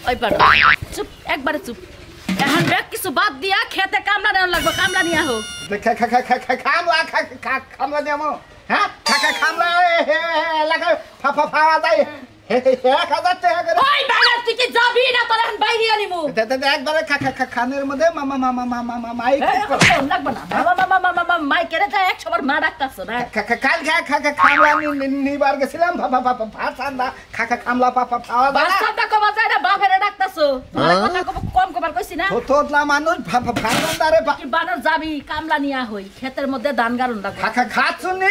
ওই পাড়ো চুপ একবারে চুপ এখন ব্যাগ কিছু বাদ দিয়া খেতে কামলা নেওয়া লাগবে কামলা নিয়ে হোক খামলা নিয়ামো হ্যাঁ খামলা এলাকা ফাওয়া যায় 1000 টাকা করে ওই বাগান তুই কি যাবি না তোর এখন বাইরে আনিমু একবারে খানের মধ্যে মাই লাগবে না মামা মাই কেরে যায় 100 বার মা ডাকতাছ না কাল খামলা নিবার গেছিলাম ভাষান্দা খামলা পাওয়া যায় ভাষান্দা কবা যায় না বাপেরে ডাকতাছ কথা কম কবার কইছি না তোতলা মানুষ ভাষান্দারে কি বানর যাবি কামলা নিয়া হই ক্ষেতের মধ্যে ধান গারুন ডাক খাচ্ছুনি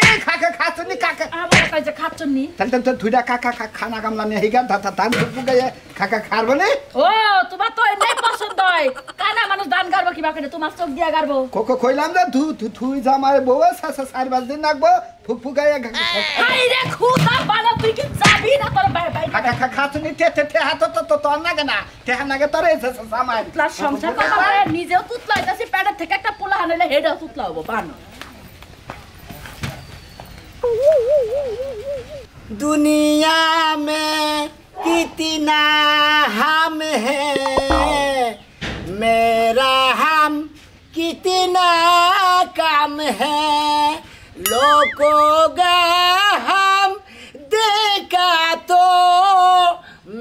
কাকা আমার কইছে খাচ্ছুনি তাহলে ধুইডা খানা কামলা নিয়ে হিগা ধান ফুকাইয়ে খারবো নি ও তোমার তো এটাই পছন্দ হয় কানা মানুষ ধান গারবো কিবা করে তোমার চোখ দিয়া গারবো কইলাম যে থুই জামার বউ 4-5 দিন লাগবো ফুকাইয়ে আই রে খুদা বানা তুই কি যাবি না তোর বাই খাচ্ছুনি তে হাত তো তোর নাগে না তে নাগে তোর জামাই প্লাস সংসার করে নিজেও তুতলাইতাছি পেটের থেকে একটা পোলা আনলে হেডাও তুতলা হবো বানো दुनिया में कितना हम हैं मेरा हम कितना काम है लोगों का हम देखा तो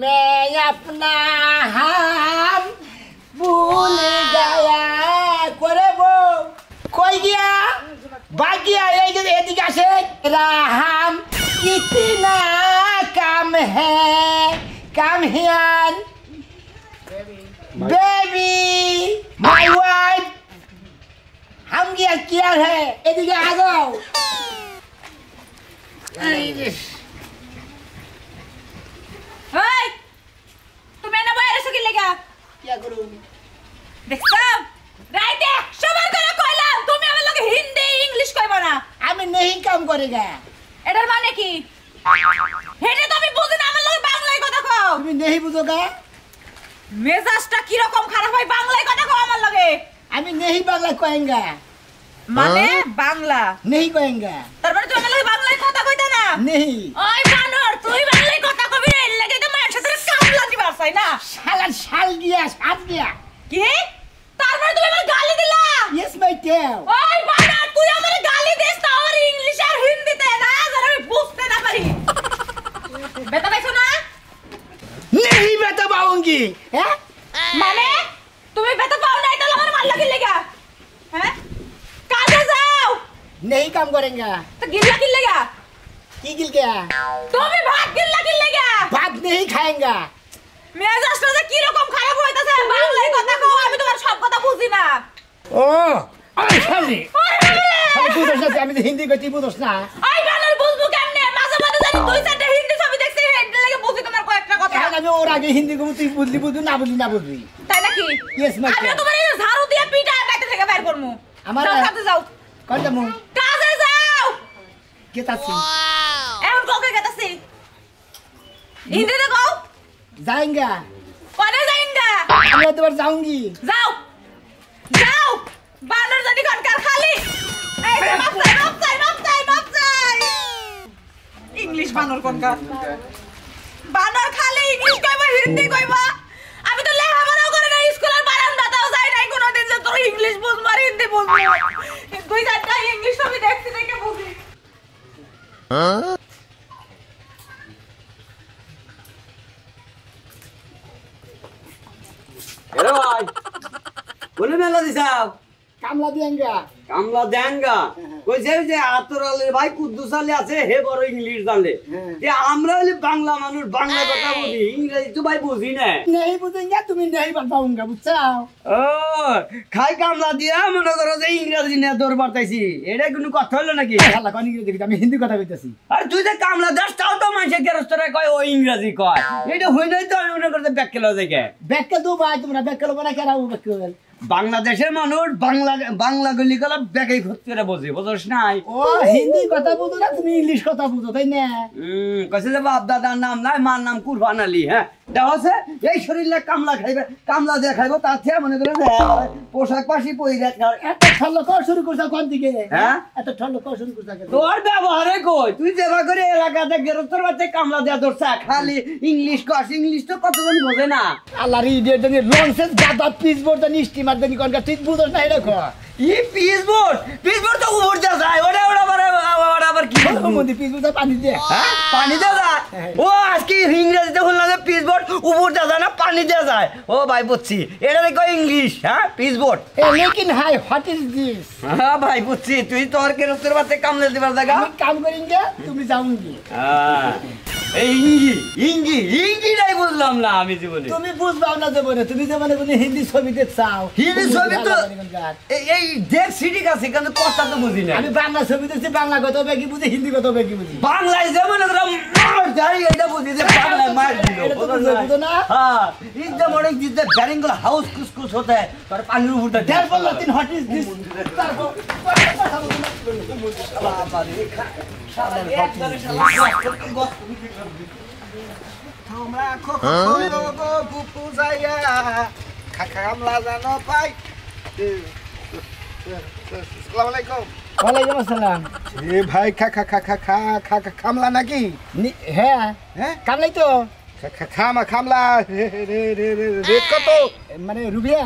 मैं अपना हम भूल गया करे वो कोई गया बाकी आए एदिके आसे राम कितना काम है come here baby my wife हम क्या है एदिके आ जाओ ओए তুমি না বাইরে এসে কি লাগা क्या करूं দেখছো রাইতে সবার করে কইলাম তুমি আমার লগে হিন্দি ইংলিশ কইবা না আমি नहीं काम करेगा এটার মানে কি হেডে তো আমি বুঝি না আমার লগে বাংলায় কথা কও তুমি नहीं बुझोगा মেজাজটা কি রকম খারাপ হয় বাংলায় কথা কও আমার লগে আমি नहीं बांग्ला कहेंगा মানে বাংলা नहीं कहेंगा তারপরে তুমি আমার লগে বাংলায় কথা কইতা না नहीं ওই বানর তুই বাংলায় কথা কবি না এর লাগি তো মায়ের সাথে কামলা দিবার চাই না শালা শাল গিয়া সাপ গিয়া কি তারপরে তুমি আমার গালি দিলা yes my dear ওই বানর তুই আমার গালি দিস না আর ইংলিশ আর হিন্দিতে না যেন আমি বুঝতে না পারি বেটা পাইছো না नहीं बता पाऊंगी हैं মানে তুমি বেটা পাও না এটা আমার মার লাগি লাগা হ্যাঁ কাজে যাও नहीं काम करेंगे তো গিল্লা কি লাগা की गिल गया তুমি ভাত গিল্লা কি লাগা भात नहीं खाएंगा মেজাজটা যে কি রকম খারাপ হইতাছে বাংলায় কথা কও আমি তোমার সব কথা বুঝি না ओ अरे शाली हम बुझोस ना আমি হিন্দি কইতি বুঝোস না আই বানর বুঝবো কেমনে মাঝে মাঝে জানি দুই চারটা হিন্দি ছবি দেখছি হেড লাগে বুঝি তোমার কয়েকটা কথা কারণ আমি ওর আগে হিন্দি কই তুই বুঝলি না বুঝলি তাই নাকি Yes, my আমি dear. তোমার এই ঝাড়ু দিয়ে পিটায় বাইরে থেকে বাইর করমু আমার কাজে যাও কোন দেমু কাজে যাও কে তাছি এখন কোকে গেতাছি হিন্দিতে কও जाएंगे কোনে যাইঙ্গা मैं तो जाऊंगी যাও যাও বানর জানি কনকার খালি এই যে মাপ চাই ইংলিশ বানর কনকার বানর খালি ইংলিশ কইবা হিন্দি কইবা আমি তো লেখাপড়াও করি না স্কুলের বারান্দাতেও যাই নাই কোনোদিন যে তোর ইংলিশ বুঝবো আর হিন্দি বুঝবো দুই চারটা ইংলিশ ছবি দেখছি দেখে বুঝি এরে ভাই বলে মেলা দিছাও कामला देंगे কামলা দেনগা কইছে যে আতরালের ভাই কুদ্দুস আলী আছে হে বড় ইংলিশ জানে যে আমরা হলি বাংলা মানুষ বাংলা কথা বুঝি ইংরেজি তো ভাই বুঝি না नहीं बुझेंगे तुम नहीं बता पाऊंगा बुझाओ ও খাই কামলা দিয়া মনে করো যে ইংরেজি নিয়ে দৌড় বাড়তাইছি এটা কোনো কথা হলো নাকি শালা কোন ইংরেজি কইতা আমি হিন্দি কথা কইতাছি আর তুই যে কামলা দাস তাও তো মানুষে গেরস্তরা কয় ও ইংরেজি কয় এটা হই নাই তো আমি মনে করতে ব্যাককেল দেখে ব্যাককে দু ভাই তোমরা ব্যাককে বনা কেরাও ব্যাককে বাংলাদেশের মানুষ বাংলা গলি গলা ব্যাকেই খুঁজতে বোঝে বুঝছ নাই ও হিন্দি কথা বুঝো না তুমি ইংলিশ কথা বুঝো তাই না কইছে যে বাপ দাদার নাম নাই মার নাম কুরবান আলী হ্যাঁ আছে এই শরীরে কামলা খাইবে কামলা দিয়ে খাইবো তার থেকে মনে করে পোশাক পাশি পরে এত ঠল্লো কর শুরু করছ কোন দিকে হ্যাঁ এত ঠল্লো কর শুরু করছ তোর ব্যবহারে কই তুই যেবা করে এলাকাতে গেরস্তর বাচ্চা কামলা দেয়া ধরছে খালি ইংলিশ কস ইংলিশ তো কতজন বোঝে না আল্লাহর ইডিয়েট জানি লঞ্চেস গাদা পিসবোর্ড জানি স্টিমার জানি কোন তুই বুঝছ না এটা কো ই পিসবোর্ড তো উপর যা যায় ওটা আবার কি মধ্যে পিসবোর্ড পানি দে হ্যাঁ পানি দেওয়া যায় ও আজকে ইংরেজিতে বললাম যে পিসবোর্ড উপর দেওয়া যায় না পানি দেওয়া যায় ও ভাই বুঝছি এটা দেখো ইংলিশ হ্যাঁ পিসবোর্ড लेकिन हाय व्हाट इज दिस হ্যাঁ ভাই বুঝছি তুই তোর কেরস্তের বাতে কামলে দিবার জায়গা আমি কাম করেंगे তুমি যাওঙ্গি হ্যাঁ এই ইংরেজিটাই বুঝলাম না আমি জীবনে তুমি বুঝবাও না জীবনে তুমি জীবনে কোন হিন্দি ছবি দেখছাও হিন্দি ছবি তো এই দেখ সিটি আছে কিন্তু কথা তো বুঝি না আমি বাংলা ছবি দেখছি বাংলা কত বেশি বুঝি হিন্দি কত বেশি বুঝি বাংলায় যেমন মার যাই এটা বুঝি যে বাংলায় মার দিল বুঝো না হ্যাঁ is the morning is the ব্যারিঙ্গল হাউস কুসকুস होता है पर पानी उठता है দেড় বললো তিন হোয়াট ইজ দিস তারপর তোমরা কখনো গো বুপু যাইয়া কামলা জানো পাই আসসালামু আলাইকুম ওয়ালাইকুম আসসালাম এ ভাই কামলা নাকি হ্যাঁ হ্যাঁ কামলাই তো কামলা রেট কত মানে রুপিয়া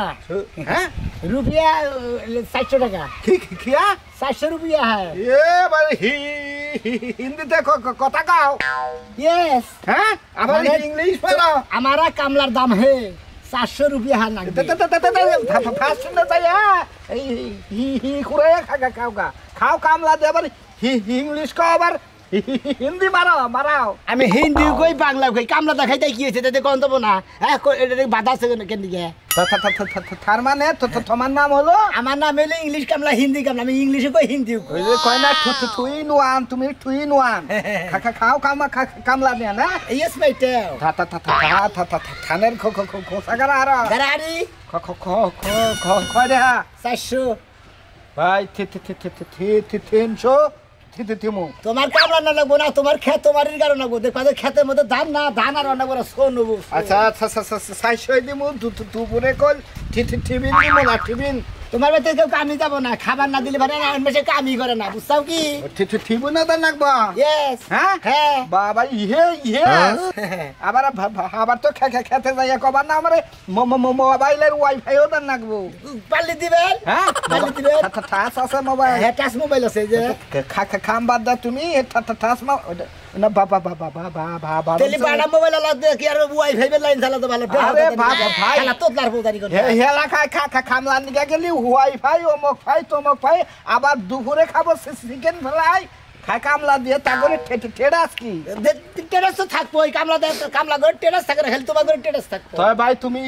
হ্যাঁ রুপিয়া 400 টাকা কিয়া 400 रुपया है এ ভাই হিন্দিতে কথা কাও यस হ্যাঁ আবার ইংলিশ বলো हमारा कामलार दाम है 400 रुपया है ना ফার্স্ট শুনতে চাই খুঁড়ে খাও কামলা দিয়ে আবার ইংলিশ কো আবার হিন্দি মারাও আমি হিন্দি কই বাংলা কই কামলা দেখাই তাই কি হইছে তাতে কোন দেব না হ্যাঁ এটা বাধা আছে কেন দিকে তার মানে তোমার নাম হলো আমার নাম হলো ইংলিশ কামলা হিন্দি কামলা আমি ইংলিশে কই হিন্দি কই কয় না তুই নোয়ান তুমি তুই নোয়ান খাও কামলা নিয়ে না यस माय टेल থানের খোসাগারা আর গাড়ি কয় রে 400 ভাই 300 তোমার কামলা না লাগবো না তোমার ক্ষেত তোমারই কারণ লাগবো দেখো ক্ষেতের মধ্যে ধান না ধান আর রান্না করে শোন নেবো আচ্ছা সাইশই দিমু দুপুরে কল টিফিন দিমু না টিফিন তোমার বাড়িতে কেউ কামি যাবো না খাবার না দিলে ভাই না মেশে কামি করে না বুঝছাও কি টিফিন না দেন লাগবো यस হ্যাঁ হ্যাঁ বাবা ইহে আবার তো খেতে যাইয়া কবার না আমারে মোবাইলের ওয়াইফাইও দেন লাগবো পাল্লি দিবেন হ্যাঁ পাল্লি দিবেন টাচ আছে মোবাইল হ্যাঁ টাচ মোবাইল আছে যে খাম বাদ দা তুমি টাচ না বাবা তেলি পাড়া মোবাইল আলা দে কি আর ওয়াইফাই এর লাইন চালাতে ভালো আরে বাবা ভাই খেলা তো লার পৌদারি করে হেলা খামলা নিগা গেলি ওয়াইফাই অমক ফাই তমক ফাই আবার দুপুরে খাবো চিকেন ফ্রাই কামলা দিয়ে তা করে টেরাস কি টেরাস তো থাকবো ওই কামলা করে টেরাস থাকে না খালি তোমার করে টেরাস থাকবো তো ভাই তুমি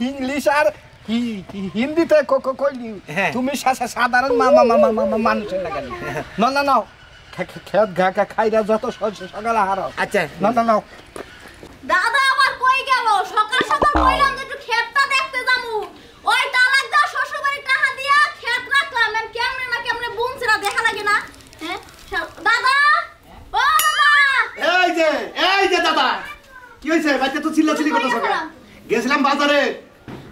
ইংলিশ আর হিন্দিতে কইলি তুমি সাধারণ মানুষের লাগে না খেত ঘা খাইরা যত সকালে হারো আচ্ছা না দাদা আবার কই গেল সকাল সকাল কইলাম যে একটু ক্ষেতটা দেখতে যামু ওই তালাক দা শ্বশুর বাড়ি টাকা দিয়া ক্ষেত রাখলাম এম কেমনে না কেমনে বুনছিরা দেখা লাগে না হ্যাঁ দাদা ও দাদা এই যে দাদা কি হইছে বাচ্চা তো চিল্লাচিল্লি করতেছ কেন গেছিলাম বাজারে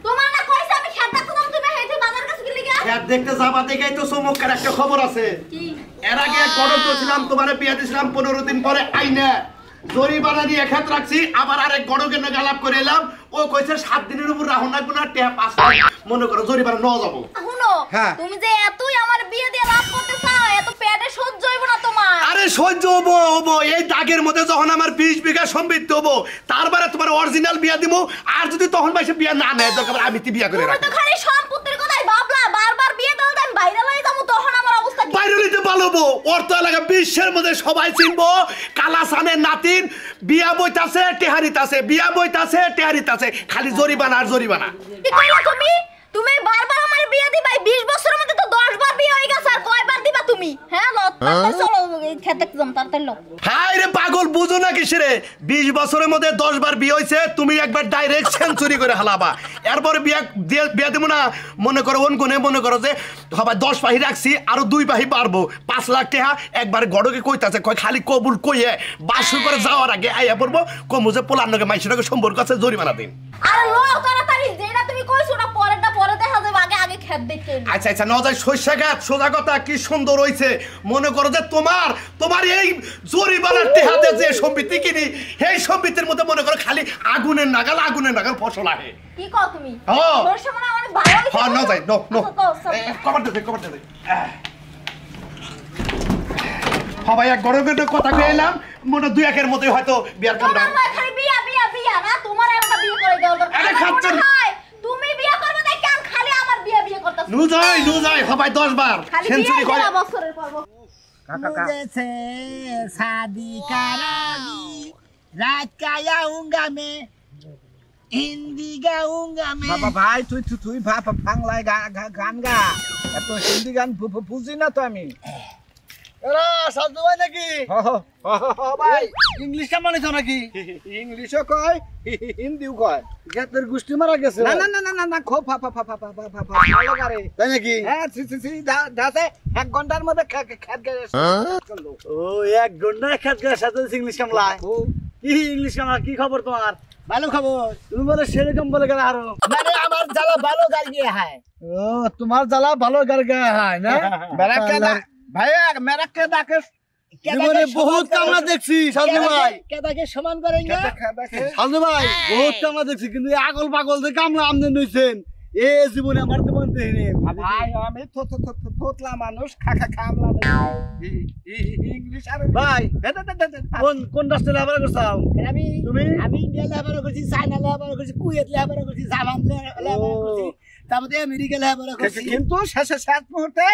তোমার না কইছে আমি ক্ষেত দেখতে যাম তুমি হেইতে বাজার কাছে গেলি গা খেত দেখতে যাবা দেখাই তো চমৎকার একটা খবর আছে কি এর আগে গড়ক দিয়েছিলাম তোমারে বিয়া দিয়েছিলাম 15 দিন পরে আইনা জরিমানা দিয়ে খেত রাখছি আবার আরেক গড়কের নাকি আলাপ করে এলাম ও কইছে 7 দিনের উপর রাহুল লাগবে না টেয়া 5 মনে করো জরিমানা ন যাবো শুনো হ্যাঁ। তুমি যে এতই আমার বিয়ে দিয়ে লাভ করতে চাও এত পেটে সহ্য হইব না তোমার আরে সহ্য হবো এই দাগের মধ্যে যখন আমার 20 বিঘা সম্পত্তি হবো তারপরে তোমার অরিজিনাল বিয়া দিব আর যদি তখন বাইসে বিয়া না নেয় দরকার আমি তি বিয়া করে তুমি রাখবো তো খালি সম্পত্তির কথাই ভাবলা বারবার বিয়ে দাও আমি বাইরে লই যাবো তখন আমার অবস্থা কি বাইরে নিতে পারবো অর্থ এলাকা বিশ্বের মধ্যে সবাই চিনবো কালাসানের নাতিন বিয়া বইতাছে টেহারিতাছে বিয়া বইতাছে টেহারিতাছে খালি জরিমানা আর জরিমানা কি কইলা তুমি বারবার আমার বিয়ে দিবাই 20 বছরের মধ্যে তো 10 বার বিয়ে হয়ে গেছে আর কয়বার দিবা তুমি তুমি হ্যাঁ তাড়াতাড়ি চলো খেতে একদম তাড়াতাড়ি লো হাই রে পাগল বুঝো না কিসেরে 20 বছরের মধ্যে 10 বার বিয়ে হইছে তুমি একবার ডাইরেক্ট সেঞ্চুরি করে হালাবা এরপরে বিয়া দেব না মনে করো অনগুনে মনে করো যে সবাই 10 পাহি রাখছি আরো 2 পাহি পারবো 5 লাখ টাকা একবার গড়কে কইতাছে কই খালি কবুল কইয়ে বাসু করে যাওয়ার আগে আইয়া পড়বো কমু যে পোলার নগে মাইশটাকে সম্পর্ক আছে জরিমানা দিন আরে লো তাড়াতাড়ি যেটা তুমি কইছো না পরেরটা পরে দেখা যাবে আগে খেত দেখতে আচ্ছা আচ্ছা নজাই শস্য গাছ সোজা কথা কি সুন্দর হইছে মনে করো যে তোমার এই জরিমানার টেহাতে যে সম্পত্তি কিনি এই সম্পত্তির মধ্যে মনে করো খালি আগুনের নাগাল ফসল আহে কি কও তুমি হ্যাঁ তোর সময় অনেক ভালো হইছে হ্যাঁ নজাই নো কভার দে সবাই এক গড়ে কথা কয়ে এলাম মনে 2-1 মতোই হয়তো বিয়ার কামরা তোমার খালি বিয়া না তোমার একটা বিয়ে করে দাও আরে খাচ্ছেন তুমি বিয়ে করবে তাই কেন খালি আমার বিয়ে করতেছ নু যাই সবাই 10 বার সেঞ্চুরি করে বছরের পর मुझे से शादी करानी रात का आऊंगा मैं हिंदी गाऊंगा मैं बाबा भाई তুই বাংলায় গান গা এত হিন্দি গান বুঝি না তো আমি এরা সাধু ভাই নাকি ভাই ইংলিশ কেমন হইছো নাকি ইংলিশও কয় হিন্দিও কয় গেতের গোষ্ঠী মারা গেছে না খুব ভালো গারে তাই নাকি হ্যাঁ দাসে 1 ঘন্টার মধ্যে খেত গেছে ও 1 ঘন্টা খেত গেছে সাথে ইংলিশ কামলা কি ইংলিশ কামলা কি খবর তোমার ভালো খবর তুমি বলে সেরকম বলে গেল আরো মানে আমার জ্বালা ভালো গাল গিয়ে হয় ও তোমার জ্বালা ভালো গাল গায়ে হয় না ভাইয়া মেরাকে ডাকে জীবনে বহুত কামলা দেখছি সাধু ভাই কেদাকে সমান করেন সাধু ভাই বহুত কামলা দেখছি কিন্তু আগল পাগল যে কামলা আমদানি হইছেন এ জীবনে আমার জীবন দেখিনি ভাই আমি থোতলা মানুষ খামলা ইংলিশ আর ভাই কোন রাষ্ট্রে লেবার করছাও আমি ইন্ডিয়া লেবার করছি চায়না লেবার করছি কুয়েত লেবার করছি জাপান লেবার করছি তারপরে আমেরিকা লেবার করছি কিন্তু শেষ মুহূর্তে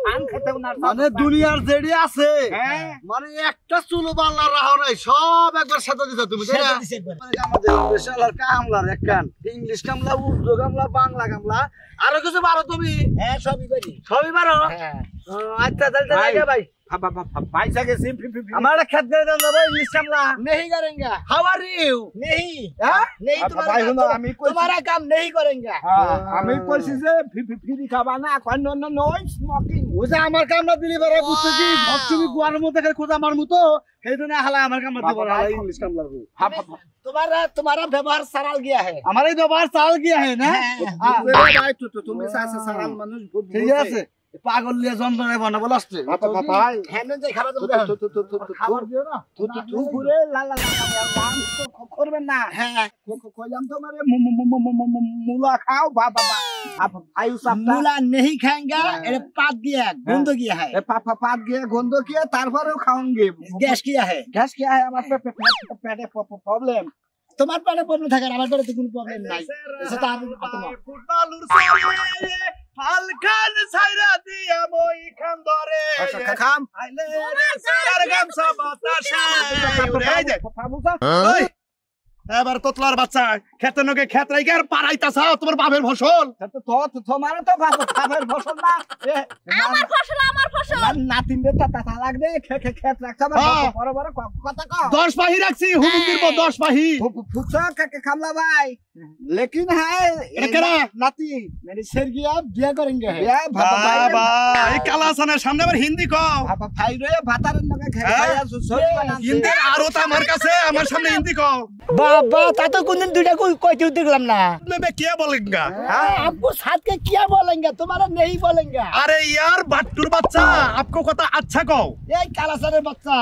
পান খেতেও না মানে দুনিয়ার যেডি আছে মানে একটা চুলো বাল্লার রাহ নাই সব একবার সাথে দিছো তুমি আমাদের দেশালার কামলার একখান ইংলিশ কামলা উর্দু কামলা বাংলা কামলা আরো কিছু পারো তুমি হ্যাঁ সবই পারো আচ্ছা তাহলে ভাই पैसा के सिम हमारा खेत दे दो भाई इंग्लिश कामला नहीं करेंगे हाउ आर यू नहीं नहीं तुम्हारा काम नहीं करेंगे আমি কইছি যে ফ্রি খাবা না কই নো স্মোকিং ওজা আমার কাম না দিলি বারে বুঝছো কি তুমি গোয়ার মধ্যে খালি খোঁজা আমার মতো সেইজন্য হালা আমার কাম দিব না इंग्लिश कामला तुम्हारा व्यवहार सरल गया है हमारे व्यवहार सरल गया है ना भाई তুমি সাসা सरल মানুষ ঠিক আছে পাগল লিয়া যন্ত্রণায় বানাবো লাস্টে ভাই হেন যে খাবার খাবার দিও না তুই ঘুরে লা করবেন না হ্যাঁ কইলাম তোমারে মুলা খাও বাবা ভাই মুলা नहीं खाएंगे ये पात गया गंध गया है पात गया गंध किया তারপরেও খাওয়াঙ্গে গ্যাস किया है আমার পেটে প্রবলেম তোমার পেটে প্রবলেম থাকে আমার পেটে কোনো প্রবলেম নাই সেটা আমি ফুটবলুর সারে হালকান ছাইরা দিয়া মই খান ধরে খাম আইলে রে সারার গামছা বাতাসে এই যে ওই এবার তোতলার বাচ্চা খেতে নগে খেত রাইকে আর পারাইতাছ তোমার বাপের ফসল তো তোমার তো বাপের ফসল না আমার ফসল নাতিনদের তা লাগবে খেত রাখছ বড় বড় কথা কও 10 পাহি রাখছি হুমুন্দির পর 10 পাহি ফুকসা खामला भाई लेकिन है नाती मेरी शेरगिया बिया करेंगे भाई कालासाনের সামনে আবার হিন্দি কও ভাই রে ভাতারের নগে খাইয়া সরি বানান হিন্দি আরো তো আমার কাছে আমার সামনে হিন্দি কও बाबा तातो कोनदिन दुइटा कोई देखलाम ना मैं क्या बोलेंगा आपको साथ के क्या बोलेंगे तुम्हारा नहीं बोलेंगे अरे यार बाट्टुर बच्चा आपको কথা আচ্ছা কও এই কালাসানের বাচ্চা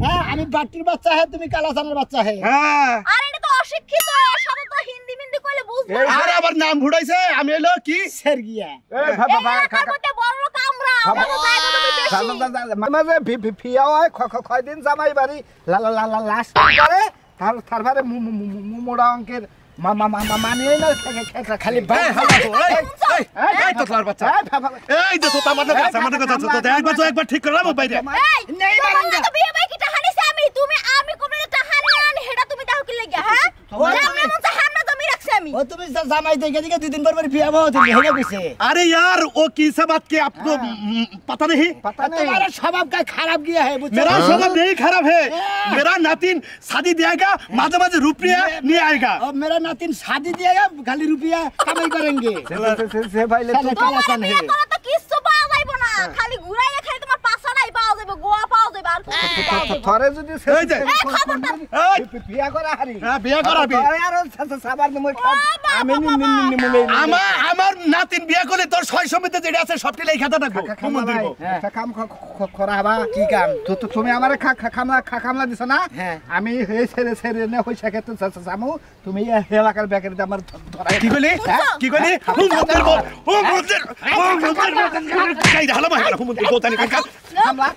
হ্যাঁ আমি বাট্টুর বাচ্চা है তুমি কালাসানের বাচ্চা है হ্যাঁ আরে এটা তো অশিক্ষিত সাথে তো হিন্দি কইলে বুঝবো আরে আবার নাম ভুড়াইছে আমি হলো কি সেরগিয়া এই বাবা কাকাতে বড় কামরা আমাদের জায়গা তুমি বেশি মাঝে ফিয়া হয় কয়দিন জামাই বাড়ি লাস্ট করে তারপরে মোড়া অঙ্কের মানিয়ে না খালি এই তোতলার বাচ্চা এই যে তোতা মানে কথা একবার ঠিক করলাম বাইরে নেই মারেঙ্গা তো বিয়ে ভাই কি টাহানিছে আমি তুমি কোন টাহানি আনি হেডা তুমি দাও কি লাগা হ্যাঁ আমরা মন হামনা জমি রাখছি আমি আমি ও তুমি জামাই দেখে দেখে 2 दिन পর বিয়া বাও তুমি হেলে কইছে अरे यार वो की सब बात के आपको पता नहीं तुम्हारा स्वभाव का खराब गया है मेरा स्वभाव नहीं खराब है मेरा नातिन शादी देगा माঝে মাঝে रुपया नहीं आएगा अब मेरा नातिन शादी दिएगा खाली रुपया कमाई करेंगे সে ভাইলে তো তোমার বিয়ে করা তো কিছু পাওয়া যাইবো না খালি ঘুরাইয়া খালি তোমার পাছা নাই পাওয়া যাবে গোয়া পাওয়া যাবে আর থরে যদি এই যে এই বিয়া করা হারি হ্যাঁ বিয়া করাবি আর সাবার নমই আমি নিমুলে আমার নাতিন বিয়া করলে তোর 600 মিতে যেটা আছে সবটি লেখা থাকবো কুমন দিব একটা কাম করা হবা কি কাম তো তুমি আমারে খামলা দিছ না আমি এই ছেড়ে নে হইছে ক্ষেত্রে জামু তুমি এই এলাকার বেকারিতে আমার ধরা কি কইলি কি কইলি হুমন্দির বল হুমন্দির কাই হালা মাই হুমন্দির গোতানি কাকা খামলা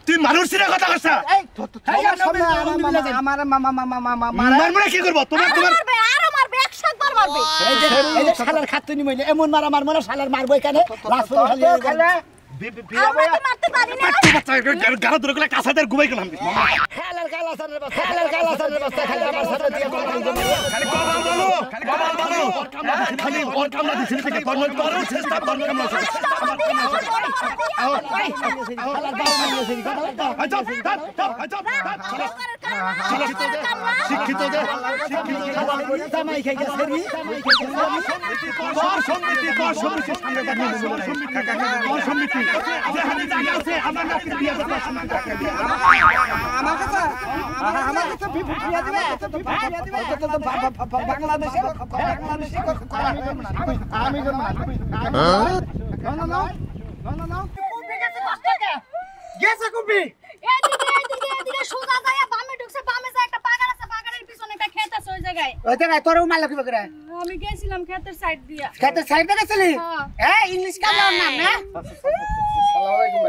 তুই মানুষের কথা কইছ এই আমার মারমরা কি করব তোমার মারবে আর মারবে 100 বার মারবে এই যে শালার খাতুনি মইলে এমন মারা মারবো না শালার মারবো এখানে লাস্ট খালে বিয়া আমরা কি মারতে পারি না গাড়া ধরে গলা কাছাদের ঘুমাই গেলাম শালার কালাসানের বস্তা খালি আমার সাথে দিয়ে খালি কবাল বলো খালি ওর কামলা দিছিস থেকে কর্ম করো চেষ্টা কর্ম কামলা শিক্ষিত দে জামাই খাই গেছে রে কর সমিতি সামনে দেখা কর সমিতি যেখানে জায়গা আছে আমার নাকি বিয়ে করতে আমার কাছে বিয়া দিবে বাংলাদেশে আমি করব না গেছে কবি এদিকে সোজা যায় বামে ঢুকছে বামে যায় একটা বাগান আছে বাগানের পিছনে একটা ক্ষেত আছে ওই জায়গায় ওই জায়গায় তোরও মাল লাগবে করে আমি গেছিলাম ক্ষেতের সাইড দিয়া খেতে সাইড থেকে গেছিলি হ্যাঁ ইংলিশ কালার নাম না আসসালামু আলাইকুম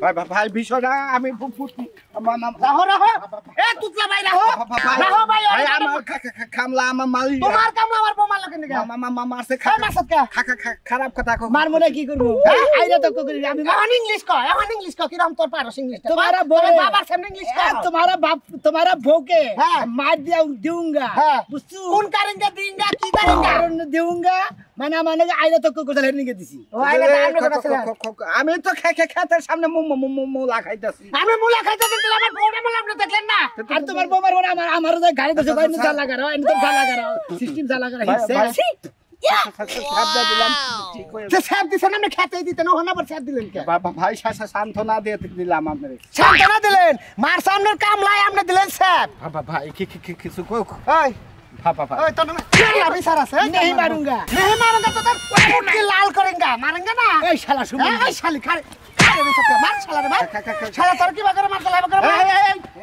ভাই ভাই বিষয়টা আমি রাহো এ তুতলা ভাই রাহো ভাই আমার কামলা আমার মালি তোমার কামলা আমার বউ মাল লাগে মামা মারছে খারাপ কথা কো মার মনে কি করব আইরা তো করি আমি এখন ইংলিশ কো কি রাম তোর পারস ইংলিশ तुम्हारा बो बाबा सामने इंग्लिश का तुम्हारा बो के हाँ। मार दूंगा बुझछु कौन करेंगे देंगे की करेंगे दूंगा माने माने आइला तो को चले निके दिसी ও আইলা টাইম করে আমি তো খেতের সামনে মুলা খাইতাছি আমি মুলা খাইতাছি তুই আমার বউটা মুলা আপনি দেখলেন না আর তোমার বউ মারবো না আমার গাড়ি তো জবাই না লাগা রো এনে তো লাগা রো সিস্টেম লাগা রো সাবদা দিলাম তো সাব দিছেন আপনি খেতে দিতেন ও না পর সাব দিলেন কে বাবা ভাই শান্তনা দিয়ে দিলাম আপনারে শান্তনা দিলেন মার সামনের কামলাই আপনি দিলেন সাব বাবা ভাই কিছু কই ওই बाबा ओए तो मैं अभी सारा से नहीं मारूंगा तो पेट के लाल करेंगे मारेंगे ना ए शाला सुन ए शाली खा रे मार शाला रे मार शाला तर की बगैर मार चला बगैर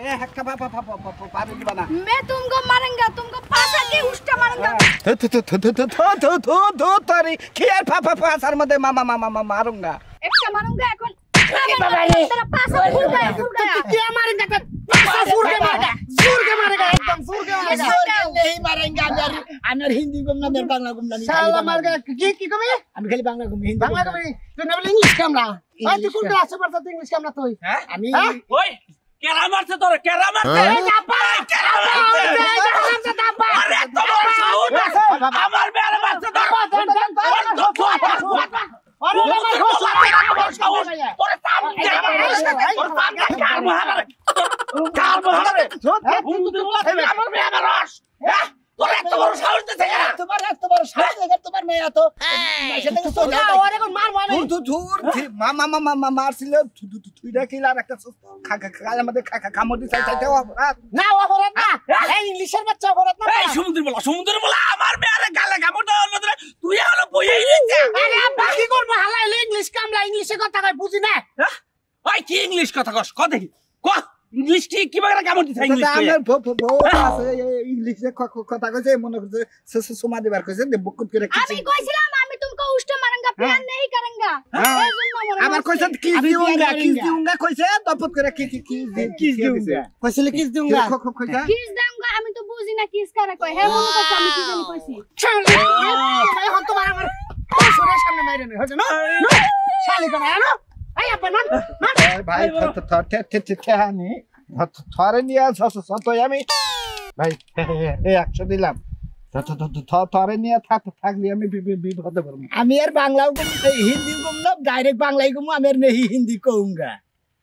ए हक्का बाबा पानी की बना मैं तुमको मारूंगा तुमको फांसा के उष्टा मारूंगा तो तरी खियार फा सर मधे मामा मारूंगा একটা मारूंगा এখন तेरा फांसा फूल गया क्या मारेंगे तो फांसा फूल के मारेगा एकदम फूल के मारेगा नहीं मारेंगे अमर हिंदी गुमना मेरे बांग्ला गुमना नहीं शाला मारेगा की कमे আমি খালি বাংলা গুম হিন্দি বাংলা কবে তুই না বলে ইংলিশ কামলা ওই তুই কোন ক্লাসে পড়ছ তুই ইংলিশ কামলা তুই আমি ওই কেরা মারছে তোর কেরা মারছে এই দাপা কেরা মারছে দাপা আরে তোমার সাউন্ড আমার বেরে মারছে তোর তোমার মেয়া তো মারছিল তুইটা কিলার একটা আমাদের কামড় দিতে না অপরাধ না এই ইংলিশের বাচ্চা অপরাধ না এই সমুদ্র বলা আমার বেরে গালে কামড় দাও না তুই হলো বইই নিছে আরে আব্বা কি করব হালাইলে ইংলিশ কামলা ইংলিশে কথা কই বুঝি না ওই কি ইংলিশ কথা কস ক দেখি ক ইংলিশ কি বাগরা কামড় দিছে ইংলিশ আমার বউ আছে ইংলিশে কথা কইছে মনে করছে সুমা দিবার কইছে বুকুত করে আমি কইছিলাম আমি तुमको उष्टा मारूंगा प्यार नहीं करूंगा আবার কইছে কিস দিউঙ্গা কইছে তপত করে কিস দিউঙ্গা কইছিল কিস দিউঙ্গা কইছে किस दूंगा আমি তো বুঝি না কিস করে কই হে মনে করছ আমি কি জানি কইছি এখন তোমার আমার সুরের সামনে মাইরে নে হচ্ছে না শালি কোন আনো এই আপন ভাই থরে নিয়ে সত আমি ভাই 100 দিলাম তরে নিয়ে থাকলে আমি বিপদে পড়ব। আমি আর বাংলাও কম হিন্দি কম না, ডাইরেক্ট বাংলাই কম, আমি আর নেই হিন্দি কমগা।